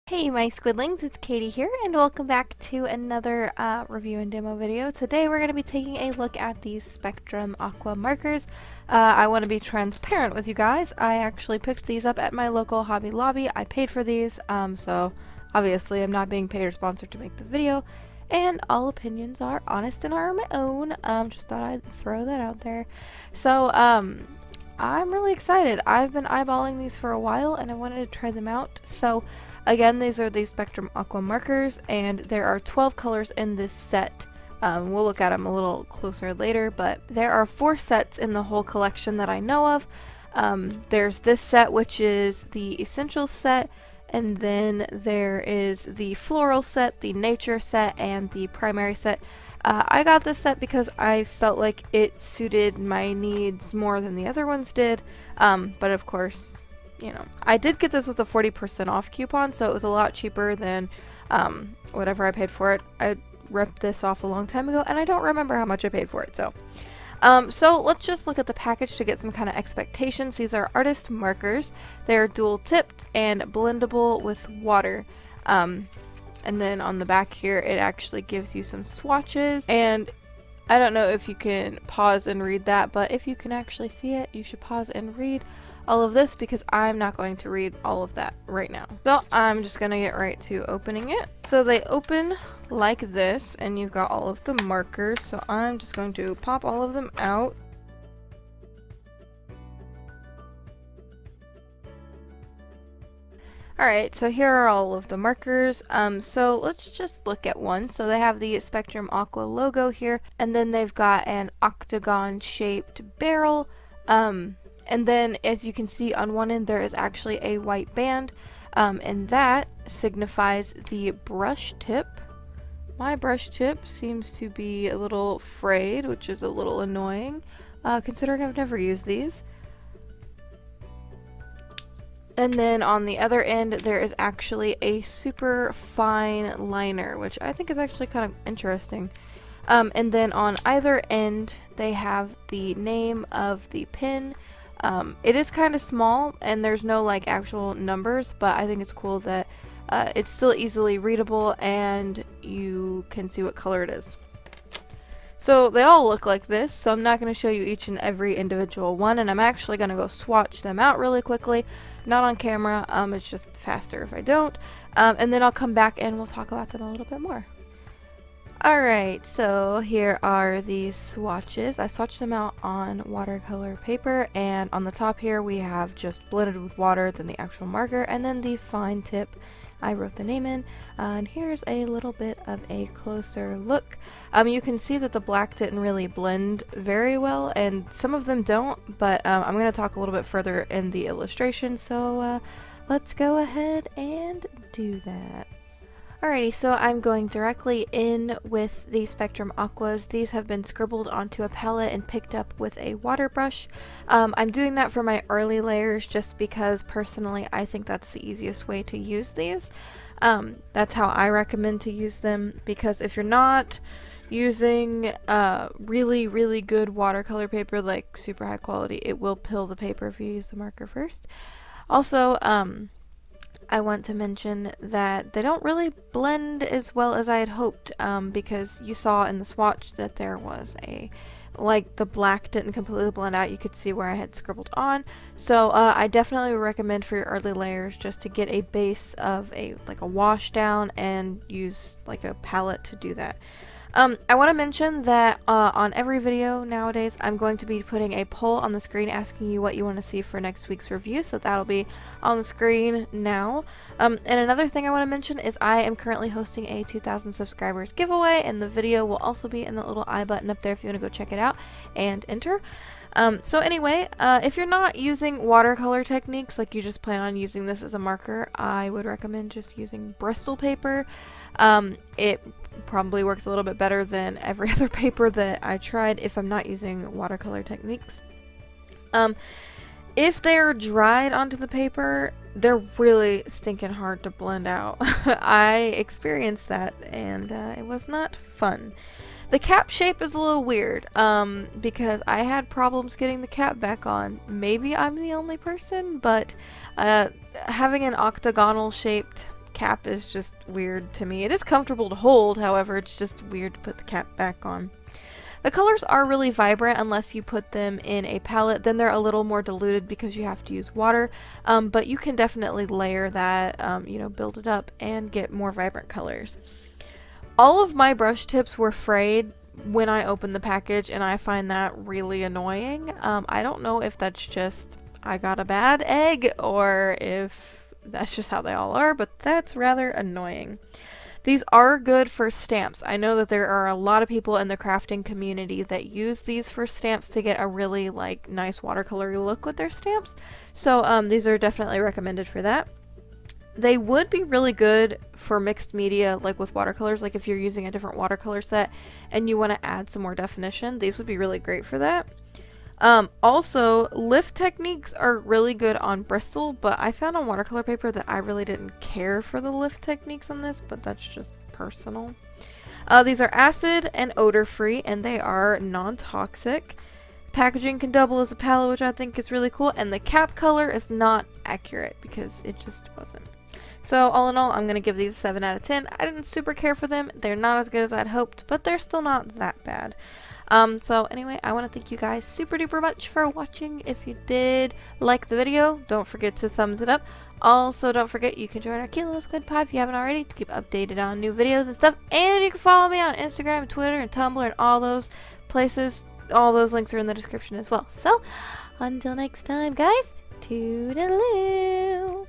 Hey my Squidlings, it's Katie here, and welcome back to another review and demo video. Today we're going to be taking a look at these Spectrum Aqua markers. I want to be transparent with you guys. I actually picked these up at my local Hobby Lobby. I paid for these, so obviously I'm not being paid or sponsored to make the video, and all opinions are honest and are my own. Just thought I'd throw that out there. So, I'm really excited. I've been eyeballing these for a while, and I wanted to try them out, so again, these are the Spectrum Aqua markers, and there are 12 colors in this set. We'll look at them a little closer later, but there are 4 sets in the whole collection that I know of. There's this set, which is the Essential set, and then there is the Floral set, the Nature set, and the Primary set. I got this set because I felt like it suited my needs more than the other ones did, but of course, you know, I did get this with a 40% off coupon, so it was a lot cheaper than whatever I paid for it. I ripped this off a long time ago, and I don't remember how much I paid for it, so. So let's just look at the package to get some kind of expectations. These are artist markers. They're dual tipped and blendable with water. And then on the back here, it actually gives you some swatches, and I don't know if you can pause and read that, but if you can actually see it, you should pause and read all of this because I'm not going to read all of that right now. So I'm just gonna get right to opening it. So they open like this, and you've got all of the markers, so I'm just going to pop all of them out. Alright, so here are all of the markers. So let's just look at one. So they have the Spectrum Aqua logo here, and then they've got an octagon shaped barrel. And then, as you can see on one end, there is actually a white band, and that signifies the brush tip. My brush tip seems to be a little frayed, which is a little annoying, considering I've never used these. And then on the other end, there is actually a super fine liner, which I think is actually kind of interesting. And then on either end, they have the name of the pen. It is kind of small, and there's no like actual numbers, but I think it's cool that it's still easily readable and you can see what color it is. So they all look like this, so I'm not going to show you each and every individual one, and I'm actually going to go swatch them out really quickly, not on camera. It's just faster if I don't, and then I'll come back and we'll talk about them a little bit more. Alright, so here are the swatches. I swatched them out on watercolor paper, and on the top here we have just blended with water, then the actual marker, and then the fine tip I wrote the name in. And here's a little bit of a closer look. You can see that the black didn't really blend very well, and some of them don't, but I'm going to talk a little bit further in the illustration, so let's go ahead and do that. Alrighty, so I'm going directly in with the Spectrum Aquas. These have been scribbled onto a palette and picked up with a water brush. I'm doing that for my early layers just because personally I think that's the easiest way to use these. That's how I recommend to use them, because if you're not using really good watercolor paper, like super high quality, it will pill the paper if you use the marker first. Also, I want to mention that they don't really blend as well as I had hoped, because you saw in the swatch that there was like the black didn't completely blend out. You could see where I had scribbled on. So I definitely would recommend for your early layers just to get a base of like a wash down and use like a palette to do that. I want to mention that on every video nowadays I'm going to be putting a poll on the screen asking you what you want to see for next week's review, so that'll be on the screen now. And another thing I want to mention is I am currently hosting a 2,000 subscribers giveaway, and the video will also be in the little I button up there if you want to go check it out and enter. So anyway, if you're not using watercolor techniques, like you just plan on using this as a marker, I would recommend just using Bristol paper. It probably works a little bit better than every other paper that I tried if I'm not using watercolor techniques. If they're dried onto the paper, they're really stinking hard to blend out. I experienced that, and it was not fun. The cap shape is a little weird, because I had problems getting the cap back on. Maybe I'm the only person, but having an octagonal shaped cap is just weird to me. It is comfortable to hold, however, it's just weird to put the cap back on. The colors are really vibrant unless you put them in a palette. Then they're a little more diluted because you have to use water, but you can definitely layer that, you know, build it up and get more vibrant colors. All of my brush tips were frayed when I opened the package, and I find that really annoying. I don't know if that's just I got a bad egg or if that's just how they all are, but that's rather annoying. These are good for stamps. I know that there are a lot of people in the crafting community that use these for stamps to get a really like nice watercolory look with their stamps. So these are definitely recommended for that. They would be really good for mixed media, like with watercolors, like if you're using a different watercolor set and you want to add some more definition, these would be really great for that. Also, lift techniques are really good on Bristol, but I found on watercolor paper that I really didn't care for the lift techniques on this, but that's just personal. These are acid and odor free, and they are non-toxic. Packaging can double as a palette, which I think is really cool, and the cap color is not accurate because it just wasn't. So all in all, I'm going to give these a 7 out of 10. I didn't super care for them. They're not as good as I'd hoped, but they're still not that bad. So anyway, I want to thank you guys super duper much for watching. If you did like the video, don't forget to thumbs it up. Also, don't forget you can join our cute little Squid Pod if you haven't already to keep updated on new videos and stuff. And you can follow me on Instagram, Twitter, and Tumblr, and all those places. All those links are in the description as well. So, until next time, guys, toodaloo!